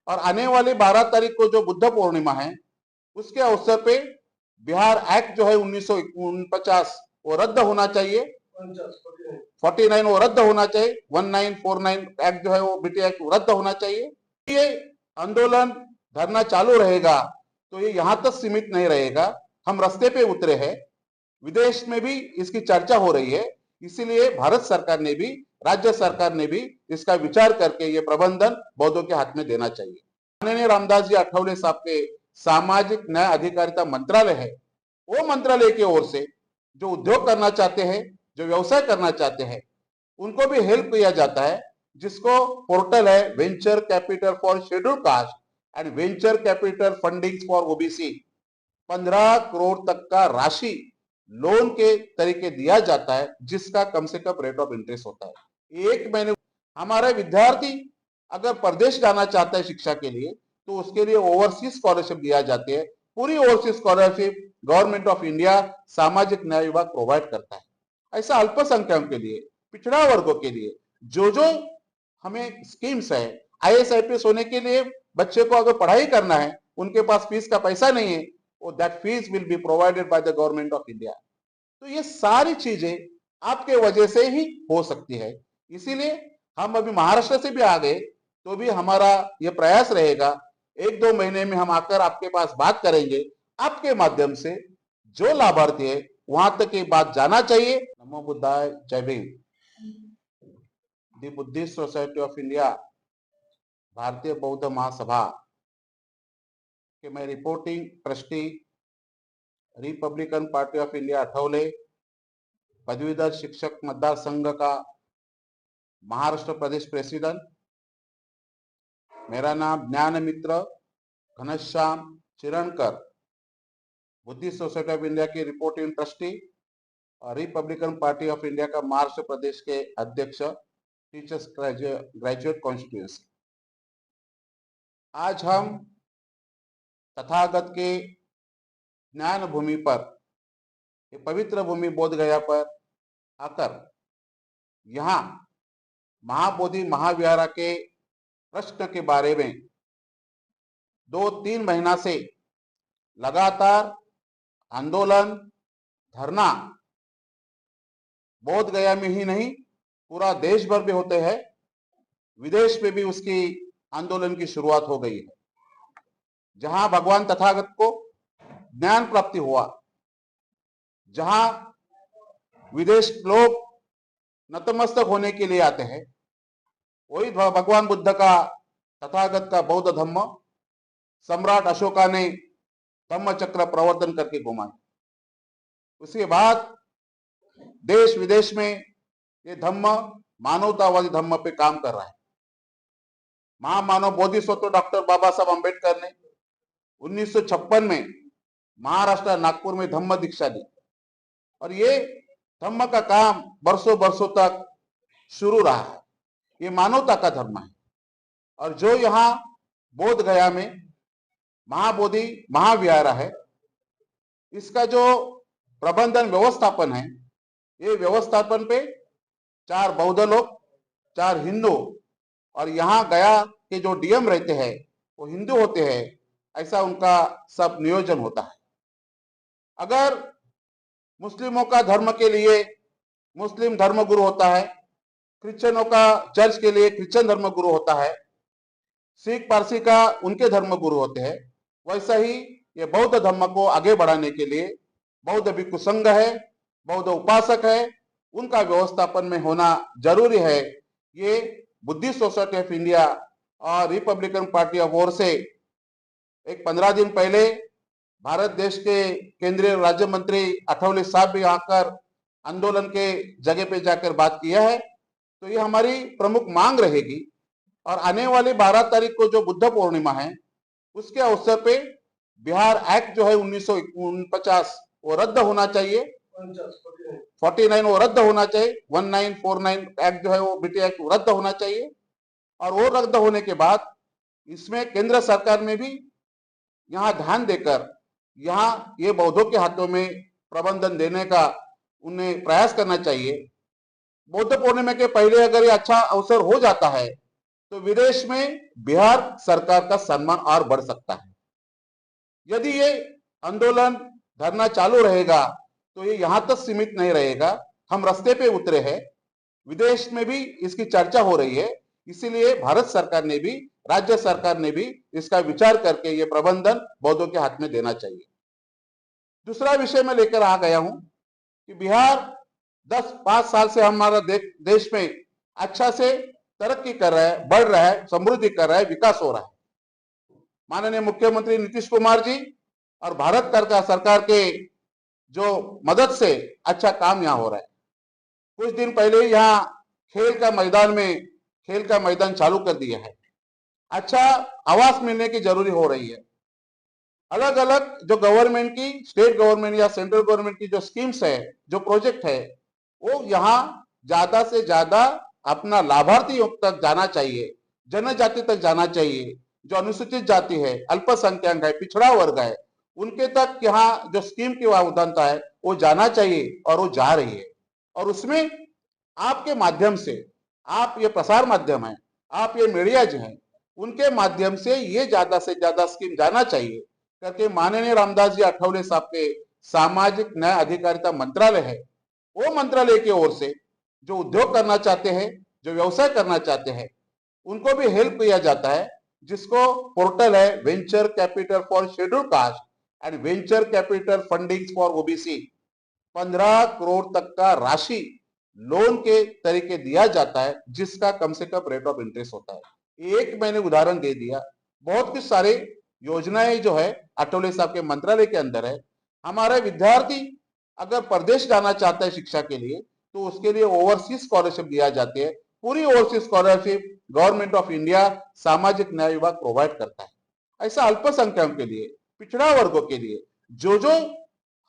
और आने वाली 12 तारीख को जो बुद्ध पूर्णिमा है उसके अवसर पे बिहार एक्ट जो है 1949 वो रद्द होना चाहिए, 49 वो रद्द होना चाहिए, 1949 एक्ट जो है वो बीटी एक्ट रद्द होना चाहिए। ये आंदोलन धरना चालू रहेगा तो ये यहाँ तक सीमित नहीं रहेगा, हम रास्ते पे उतरे हैं, विदेश में भी इसकी चर्चा हो रही है, इसीलिए भारत सरकार ने भी, राज्य सरकार ने भी इसका विचार करके ये प्रबंधन बौद्धों के हाथ में देना चाहिए। माननीय रामदास जी आठवले साहब के सामाजिक न्याय अधिकारिता मंत्रालय है, वो मंत्रालय की ओर से जो उद्योग करना चाहते हैं, जो व्यवसाय करना चाहते हैं, उनको भी हेल्प किया जाता है, जिसको पोर्टल है venture capital for scheduled caste and venture capital funding for OBC. 15 crore तक का राशि लोन के तरीके दिया जाता है, जिसका कम से कम रेट ऑफ इंटरेस्ट होता है। एक महीने हमारे विद्यार्थी अगर प्रदेश जाना चाहता है शिक्षा के लिए तो उसके लिए ओवरसीज स्कॉलरशिप दिया जाती है। पूरी overseas scholarship government of India सामाजिक न्याय विभाग प्रोवाइड करता है। ऐसा अल्पसंख्यकों के लिए, पिछड़ा वर्गों के लिए जो हमें स्कीम्स है, आईएएस आईपीएस होने के लिए बच्चे को अगर पढ़ाई करना है, उनके पास फीस का पैसा नहीं है, that fees will be provided by the government of India। तो ये सारी चीजें आपके वजह से ही हो सकती है, इसीलिए हम अभी महाराष्ट्र से भी आ गए तो भी हमारा ये प्रयास रहेगा, 1-2 महीने में हम आकर आपके पास बात करेंगे, आपके माध्यम से जो लाभार्थी है वहां तक ये बात जाना चाहिए। नमो बुद्धाय, जय Bhim. The Buddhist society of India, Bharatiya Bauddha Mahasabha कि मैं reporting trustee Republican party of India Athawale पदवीधर शिक्षक मतदार संघ का महाराष्ट्र प्रदेश प्रेसिडेंट, मेरा नाम Gyan Mitra Ghanshyam Chirankar, Buddhist society of India की रिपोर्टिंग ट्रस्टी और रिपब्लिकन पार्टी ऑफ इंडिया का महाराष्ट्र प्रदेश के अध्यक्ष, टीचर्स ग्रेजुएट कॉन्स्टिट्यूएंसी। आज हम तथागत के ज्ञान भूमि पर, ये पवित्र भूमि बोध गया पर आकर यहाँ महाबोधि महाविहार के प्रश्न के बारे में 2-3 महीना से लगातार आंदोलन, धरना बोध गया में ही नहीं पूरा देश भर में होते हैं, विदेश में भी उसकी आंदोलन की शुरुआत हो गई है। जहां भगवान तथागत को ज्ञान प्राप्ति हुआ, जहां विदेश लोग नतमस्तक होने के लिए आते हैं, वही भगवान बुद्ध का, तथागत का बौद्ध धम्म सम्राट अशोका ने धम्म चक्र प्रवर्तन करके घुमाया। उसके बाद देश विदेश में ये धम्म मानवतावादी धम्म पे काम कर रहा है। महामानव बोधिसत्व डॉक्टर बाबा साहब अम्बेडकर ने 1956 में महाराष्ट्र नागपुर में धम्म दीक्षा दी और ये धम्म का काम बरसों बरसों तक शुरू रहा है। ये मानवता का धर्म है और जो यहाँ बोध गया में महाबोधि महाविहार है, इसका जो प्रबंधन व्यवस्थापन है, ये व्यवस्थापन पे 4 बौद्ध लोग, 4 हिंदू और यहाँ गया के जो डीएम रहते हैं वो हिंदू होते हैं, ऐसा उनका सब नियोजन होता है। अगर मुस्लिमों का धर्म के लिए मुस्लिम धर्म गुरु होता है, क्रिश्चियनों का चर्च के लिए क्रिश्चियन धर्म गुरु होता है, सिख पारसी का उनके धर्म गुरु होते हैं, वैसा ही ये बौद्ध धर्म को आगे बढ़ाने के लिए बौद्ध भिक्षु संघ है, बौद्ध उपासक है, उनका व्यवस्थापन में होना जरूरी है। ये बुद्धिस्ट सोसाइटी ऑफ इंडिया और रिपब्लिकन पार्टी ऑफ ओर से एक 15 दिन पहले भारत देश के केंद्रीय राज्य मंत्री आठवले साहब भी आकर आंदोलन के जगह पे जाकर बात किया है। तो ये हमारी प्रमुख मांग रहेगी और आने वाली 12 तारीख को जो बुद्ध पूर्णिमा है उसके अवसर पे बिहार एक्ट जो है 1949 वो रद्द होना चाहिए, 49 वो रद्द होना चाहिए, 1949 एक्ट जो है वो बीटी एक्ट रद्द होना चाहिए। और वो रद्द होने के बाद इसमें केंद्र सरकार में भी यहाँ ध्यान देकर यहाँ ये बौद्धों के हाथों में प्रबंधन देने का उन्हें प्रयास करना चाहिए। बौद्ध पूर्णिमा के पहले अगर ये अच्छा अवसर हो जाता है तो विदेश में बिहार सरकार का सम्मान और बढ़ सकता है। यदि ये आंदोलन धरना चालू रहेगा तो ये यहां तक सीमित नहीं रहेगा, हम रास्ते पे उतरे हैं, विदेश में भी इसकी चर्चा हो रही है। इसीलिए भारत सरकार ने भी, राज्य सरकार ने भी इसका विचार करके ये प्रबंधन बौद्धों के हाथ में देना चाहिए। दूसरा विषय मैं लेकर आ गया हूं कि बिहार 10-5 साल से हमारा देश में अच्छा से तरक्की कर रहा है, बढ़ रहा है, समृद्धि कर रहा है, विकास हो रहा है। माननीय मुख्यमंत्री नीतीश कुमार जी और भारत सरकार के जो मदद से अच्छा काम यहाँ हो रहा है। कुछ दिन पहले यहाँ खेल का मैदान चालू कर दिया है। अच्छा आवास मिलने की जरूरी हो रही है। अलग अलग जो गवर्नमेंट की, स्टेट गवर्नमेंट या सेंट्रल गवर्नमेंट की जो स्कीम्स है, जो प्रोजेक्ट है, वो यहाँ ज्यादा से ज्यादा अपना लाभार्थियों तक जाना चाहिए, जनजाति तक जाना चाहिए। जो अनुसूचित जाति है, अल्पसंख्यक है, पिछड़ा वर्ग है, उनके तक यहाँ जो स्कीम की उदारता है वो जाना चाहिए और वो जा रही है। और उसमें आपके माध्यम से, आप ये प्रसार माध्यम है, आप ये मीडिया जो है, उनके माध्यम से ये ज्यादा से ज्यादा स्कीम जाना चाहिए करके माननीय रामदास जी आठवले साहब के सामाजिक न्याय अधिकारिता मंत्रालय है, वो मंत्रालय की ओर से जो उद्योग करना चाहते हैं, जो व्यवसाय करना चाहते हैं, उनको भी हेल्प किया जाता है। जिसको पोर्टल है venture capital for schedule caste and venture capital funding for OBC, 15 crore तक का राशि लोन के तरीके दिया जाता है, जिसका कम से कम रेट ऑफ इंटरेस्ट होता है। एक मैंने उदाहरण दे दिया, बहुत कुछ सारे योजनाएं जो है आठवले साहब के मंत्रालय के अंदर है। हमारे विद्यार्थी अगर प्रदेश जाना चाहता है शिक्षा के लिए, तो उसके लिए ओवरसीज स्कॉलरशिप दिया जाती है। पूरी overseas scholarship government of India सामाजिक न्याय विभाग प्रोवाइड करता है। ऐसा अल्पसंख्यकों के लिए, पिछड़ा वर्गों के लिए जो जो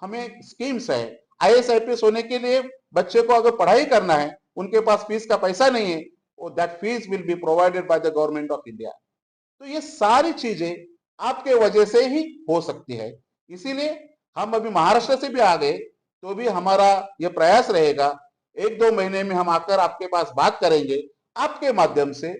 हमें स्कीम्स है, IAS-IPS होने के लिए बच्चे को अगर पढ़ाई करना है, उनके पास फीस का पैसा नहीं है, that fees will be provided by the government of India. तो ये सारी चीजें आपके वजह से ही हो सकती है। इसीलिए हम अभी महाराष्ट्र से भी आ गए तो भी हमारा ये प्रयास रहेगा, 1-2 महीने में हम आकर आपके पास बात करेंगे। आपके माध्यम से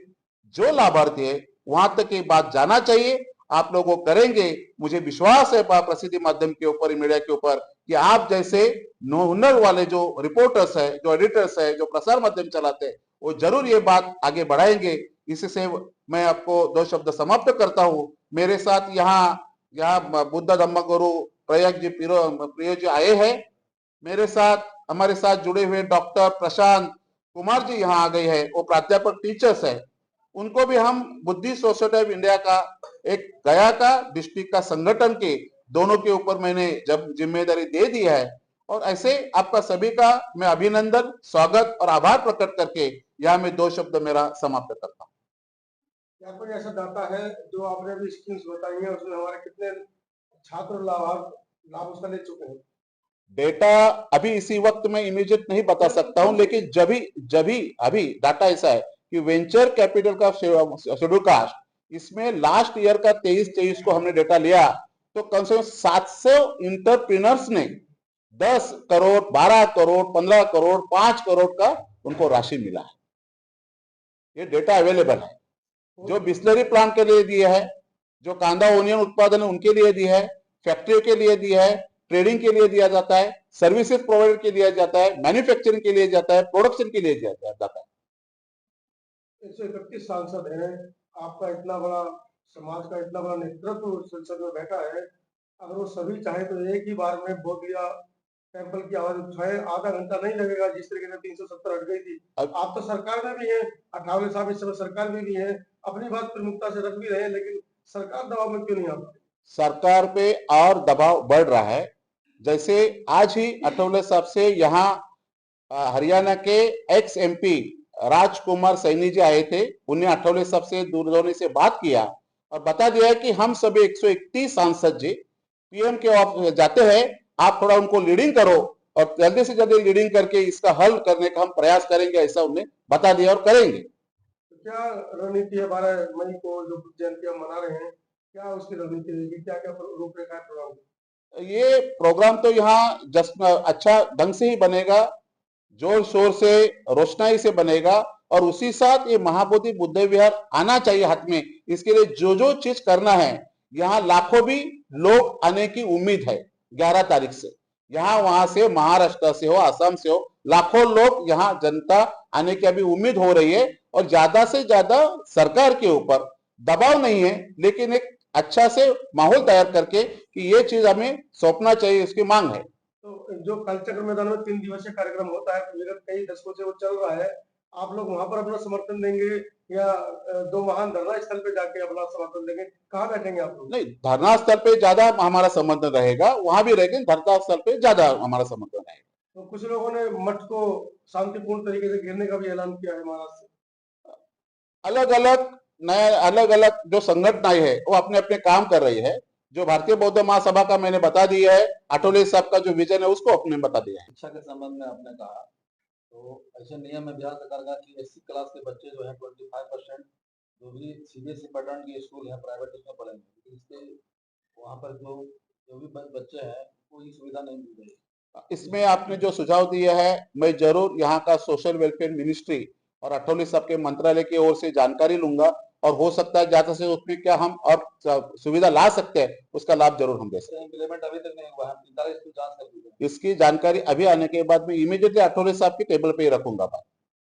जो लाभार्थी है वहां तक ये बात जाना चाहिए, आप लोगों करेंगे। मुझे विश्वास है प्रसिद्धि माध्यम के ऊपर, मीडिया के ऊपर, कि आप जैसे हुनर वाले जो रिपोर्टर्स है, जो एडिटर्स है, जो प्रसार माध्यम चलाते हैं, वो जरूर ये बात आगे बढ़ाएंगे। इससे मैं आपको 2 शब्द समाप्त करता हूं। मेरे साथ यहाँ बुद्ध धम्म गुरु प्रयाग जी प्रियो जी आए हैं। मेरे साथ, हमारे साथ जुड़े हुए डॉक्टर प्रशांत कुमार जी यहाँ आ गए हैं, वो प्राध्यापक टीचर्स है। उनको भी हम बुद्धिस्ट सोसाइटी ऑफ इंडिया का एक गया का डिस्ट्रिक्ट का संगठन के दोनों के ऊपर मैंने जब जिम्मेदारी दे दी है। और ऐसे आपका सभी का मैं अभिनंदन, स्वागत और आभार प्रकट करके यहाँ मैं 2 शब्द मेरा समाप्त करता हूँ। क्या कोई ऐसा डाटा है जो आपने अभी स्कीम्स बताई है, उसमें हमारे कितने छात्र लाभ उसका ले चुके हैं? डेटा अभी इसी वक्त में इमीडिएट नहीं बता सकता हूं, लेकिन जभी अभी डाटा ऐसा है कि वेंचर कैपिटल का शेड्यूल कास्ट, इसमें लास्ट ईयर का 23-24 को हमने डेटा लिया तो कम से कम 700 इंटरप्रीनर्स ने 10 करोड़, 12 करोड़, 15 करोड़, 5 करोड़ का उनको राशि मिला है। ये डेटा अवेलेबल है। जो बिस्लरी प्लांट के लिए दिए है, जो कांदा ओनियन उत्पादन है उनके लिए दिया है, फैक्ट्रियों के लिए दिया है, ट्रेडिंग के लिए दिया जाता है, सर्विसेज प्रोवाइड के लिए जाता है, मैन्युफैक्चरिंग के लिए जाता है, प्रोडक्शन के लिए जाता है। 131 सांसद हैं, आपका इतना बड़ा समाज का इतना बड़ा नेतृत्व संसद में बैठा है, अगर वो सभी चाहे तो एक ही बार में बोध या टेम्पल की आवाज उठाए, आधा घंटा नहीं लगेगा। जिस तरीके से 370 हट गई थी। आप तो सरकार में भी हैं, अठावले साहब इस समय सरकार में भी हैं, अपनी बात प्रमुखता से रख भी रहे हैं, लेकिन सरकार दबाव में क्यों नहीं आ पाती? सरकार पे और दबाव बढ़ रहा है। जैसे आज ही अठौले साहब से यहाँ हरियाणा के एक्स MP राजकुमार सैनी जी आए थे। उन्हें अठौले साहब से दूरध्वनि से बात किया और बता दिया कि हम सभी 131 सांसद जी PM के ऑफिस जाते हैं, आप थोड़ा उनको लीडिंग करो और जल्दी से जल्दी लीडिंग करके इसका हल करने का हम प्रयास करेंगे, ऐसा उन्हें बता दिया और करेंगे। क्या रणनीति है 12 मई को जो जयंती हम मना रहे हैं, क्या उसकी रणनीति रहेगी? क्या क्या रूपरेखा है प्रोग्राम? ये प्रोग्राम तो यहाँ जस्ट अच्छा ढंग से ही बनेगा, जोर शोर से, रोशनाई से बनेगा। और उसी साथ ये महाबोधि बुद्ध विहार आना चाहिए हाथ में। इसके लिए जो जो चीज करना है, यहाँ लाखों भी लोग आने की उम्मीद है 11 तारीख से। यहाँ वहां से महाराष्ट्र से हो, आसाम से हो, लाखों लोग यहाँ जनता आने की अभी उम्मीद हो रही है। और ज्यादा से ज्यादा सरकार के ऊपर दबाव नहीं है, लेकिन एक अच्छा से माहौल तैयार करके कि ये चीज हमें सौंपना चाहिए, इसकी मांग है। तो जो कालचक्र मैदान में 3 दिवसीय कार्यक्रम होता है, तो विगत कई दशकों से वो चल रहा है, आप लोग वहां पर अपना समर्थन देंगे या दो महान धरना स्थल पे जाके अपना समर्थन देंगे? कहाँ बैठेंगे आप लोग? नहीं, धरना स्थल पे ज्यादा हमारा समर्थन रहेगा, वहां भी रहेंगे, धरना स्थल पे ज्यादा हमारा समर्थन रहेगा। तो कुछ लोगों ने मठ को शांतिपूर्ण तरीके से घेरने का भी ऐलान किया है महाराष्ट्र से। अलग अलग नए अलग अलग जो संगठनाएं है वो अपने अपने काम कर रही है। जो भारतीय बौद्ध महासभा का मैंने बता दिया है, आठवले साहब का जो विजन है उसको अपने बता दिया है। शिक्षा के संबंध में आपने कहा, तो ऐसे नियम है बिहार सरकार का कि 80 क्लास के बच्चे जो है 25% जो भी सीबीएसई पैटर्न के स्कूल है प्राइवेट उसमें पढ़ेंगे, लेकिन इसके वहाँ पर जो जो भी बच्चे हैं कोई सुविधा नहीं दी गई। इसमें आपने जो सुझाव दिया है, मैं जरूर यहाँ का सोशल वेलफेयर मिनिस्ट्री और अठौली साहब के मंत्रालय की ओर से जानकारी लूंगा, और हो सकता है ज्यादा से उसमें क्या हम और सुविधा ला सकते हैं उसका लाभ जरूर हम दे सकते हैं। इम्प्लीमेंट अभी तक नहीं हुआ है, 45 स्कूल जांच कर दी। इसकी जानकारी अभी आने के बाद में इमीडिएटली अठौले साहब की टेबल पे ही रखूंगा बात।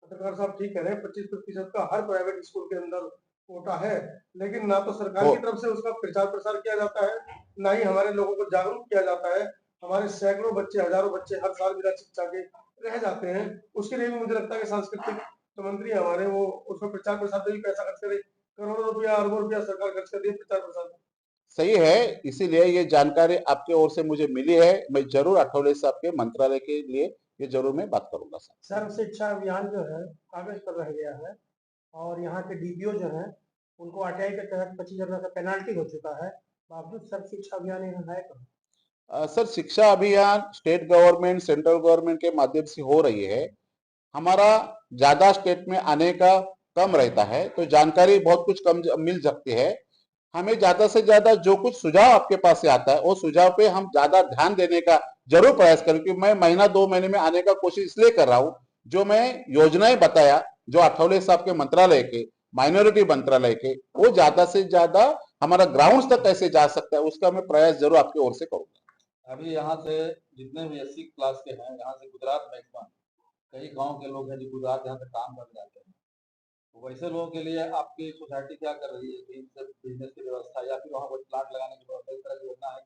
पत्रकार साहब ठीक कह रहे हैं, 25% का हर प्राइवेट स्कूल के अंदर कोटा है, लेकिन ना तो सरकार की तरफ से उसका प्रचार प्रसार किया जाता है, ना ही हमारे लोगों को जागरूक किया जाता है। हमारे सैकड़ों बच्चे, हजारों बच्चे हर साल बिना शिक्षा के रह जाते हैं। उसके लिए भी मुझे लगता है कि सांस्कृतिक मंत्री हमारे वो उसमें प्रचार प्रसार पे भी पैसा खर्च करें, करोड़ों रुपया अरबों रुपया सरकार खर्च कर दी प्रचार प्रसार। सही है, इसीलिए ये जानकारी आपके ओर से मुझे मिली है। मैं जरूर अठौले साहब के मंत्रालय के लिए ये जरूर मैं बात करूंगा। सर्व शिक्षा अभियान जो है कागज पर रह गया है, और यहाँ के डीपीओ जो है उनको आरटीआई के तहत 25,000 का पेनाल्टी हो चुका है, बावजूद सर्व शिक्षा अभियान यहाँ है कहाँ? सर, शिक्षा अभियान स्टेट गवर्नमेंट सेंट्रल गवर्नमेंट के माध्यम से हो रही है। हमारा ज्यादा स्टेट में आने का कम रहता है, तो जानकारी बहुत कुछ कम मिल सकती है। हमें ज्यादा से ज्यादा जो कुछ सुझाव आपके पास से आता है वो सुझाव पे हम ज्यादा ध्यान देने का जरूर प्रयास करें, क्योंकि मैं महीना 2 महीने में आने का कोशिश इसलिए कर रहा हूँ। जो मैं योजनाएं बताया, जो अठौले साहब के मंत्रालय के, माइनॉरिटी मंत्रालय के, वो ज्यादा से ज्यादा हमारा ग्राउंड तक कैसे जा सकता है उसका मैं प्रयास जरूर आपकी ओर से करूंगा। अभी यहाँ से जितने भी 80 क्लास के हैं, यहाँ से गुजरात मैक्सिमम कई गांव के लोग हैं जो गुजरात यहाँ पे काम करने जाते हैं, तो वैसे लोगों के लिए आपकी सोसाइटी क्या कर रही है? बिजनेस की व्यवस्था या फिर वहाँ कोई प्लांट लगाने की व्यवस्था, इस तरह की योजना है?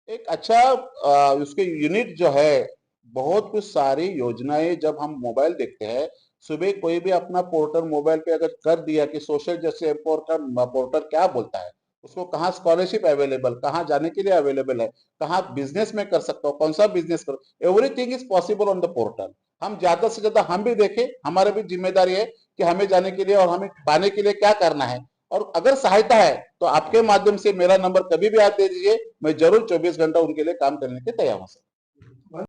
एक अच्छा उसके यूनिट जो है, बहुत कुछ सारी योजनाएं जब हम मोबाइल देखते हैं, सुबह कोई भी अपना पोर्टल मोबाइल पे अगर कर दिया कि सोशल जैसे पोर्टल क्या बोलता है, उसको कहाँ स्कॉलरशिप अवेलेबल, कहाँ जाने के लिए अवेलेबल है, कहाँ बिजनेस में कर सकता हूँ, कौन सा बिजनेस करो, everything is possible on the portal. हम ज्यादा से ज्यादा हम भी देखें, हमारी भी जिम्मेदारी है कि हमें जाने के लिए और हमें पाने के लिए क्या करना है। और अगर सहायता है तो आपके माध्यम से मेरा नंबर कभी भी आप दे दीजिए, मैं जरूर 24 घंटा उनके लिए काम करने के तैयार हूँ।